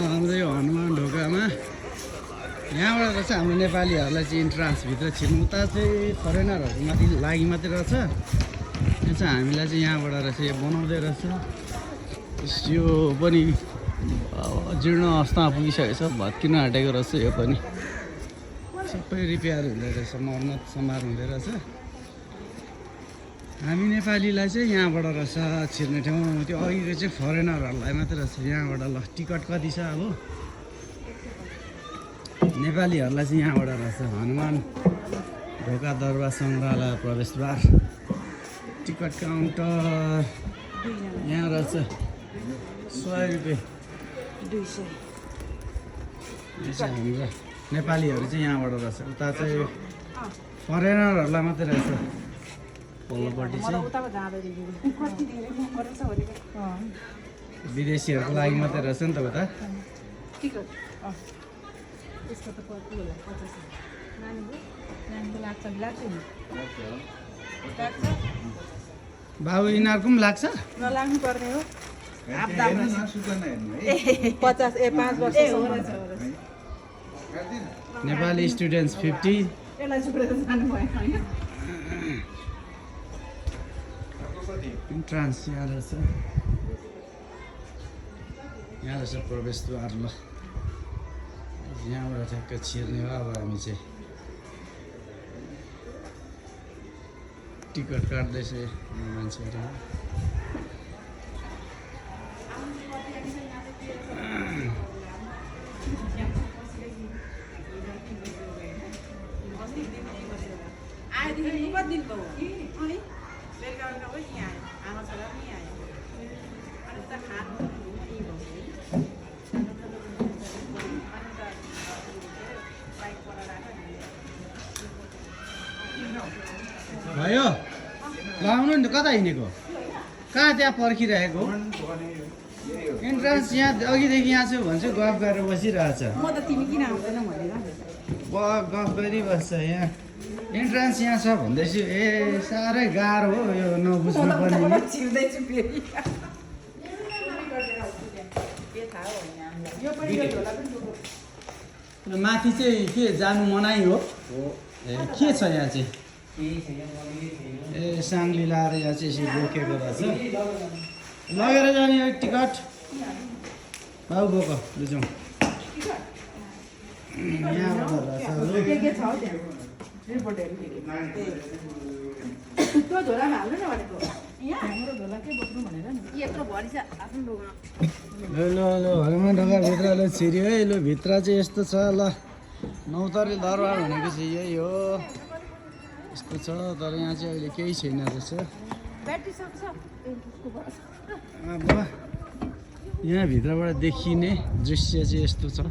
हाम्रो यो हनुमान ढोकामा यहाँबाट रहेछ हाम्रो नेपालीहरूलाई चाहिँ इन्ट्रान्सभित्र छिर्नु। उता चाहिँ फरेनरहरूको माथि लागि मात्रै रहेछ। यो चाहिँ हामीलाई चाहिँ यहाँबाट रहेछ यो बनाउँदै रहेछ। यो पनि जीर्ण अवस्थामा पुगिसकेको छ, भत्किन आँटेको रहेछ। यो पनि सबै रिपेयर हुँदै रहेछ, मर्मत समार हुँदै रहेछ। हामी नेपालीलाई चाहिँ यहाँबाट रहेछ छिर्ने ठाउँ। त्यो अघिको चाहिँ फरेनरहरूलाई मात्रै रहेछ यहाँबाट। ल टिकट कति छ अब नेपालीहरूलाई चाहिँ यहाँबाट रहेछ हनुमान ढोका दरबार सङ्ग्रहालय प्रवेशद्वार टिकट काउन्टर यहाँ रहेछ 100 रुपियाँ। 200 हाम्रो नेपालीहरू चाहिँ यहाँबाट रहेछ। उता चाहिँ फरेनरहरूलाई मात्रै रहेछ। पल्लोपट्टि चाहिँ विदेशीहरूको लागि मात्रै रहेछ नि त उता। बाबु यिनीहरूको पनि लाग्छ? नलाग्नु पर्ने हो। 5 वर्ष नेपाली स्टुडेन्ट्स 50। इन्ट्रान्स यहाँ रहेछ। यहाँ रहेछ प्रवेशद्वार। ल यहाँबाट ठ्याक्क छिर्ने हो अब हामी चाहिँ। टिकट काट्दैछ मान्छेहरू। भयो लाउनु नि त। कता हिँडेको? कहाँ त्यहाँ पर्खिरहेको? इन्ट्रान्स यहाँ अघिदेखि यहाँ छु भन्छ, गफ गरेर बसिरहेछ। म त तिमी किन आउँदैन भनेर गफ गरिबस्छ। यहाँ इन्ट्रान्स यहाँ छ भन्दैछु। ए साह्रै गाह्रो हो यो नबुझ्नु पर्ने। छिर्दैछु फेरि। माथि चाहिँ के जानु मनाइ हो? ए के छ यहाँ चाहिँ? ए साङ्ली लाएर यहाँ चाहिँ यसरी बोकेको रहेछ। लगेर जाने हो टिकट। बाबु बोक लुजाउँ। यहाँबाट रहेछ। ल हनुमान ढोकाभित्र ल छिर्यो है। ल भित्र चाहिँ यस्तो छ। ल नौतरी दरबार भनेको चाहिँ यही हो। यस्तो छ, तर यहाँ चाहिँ अहिले केही छैन रहेछ। अब यहाँभित्रबाट देखिने दृश्य चाहिँ यस्तो छ।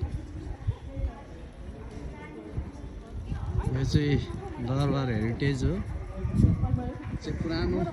यो चाहिँ दरबार हेरिटेज हो। चाहिँ पुरानो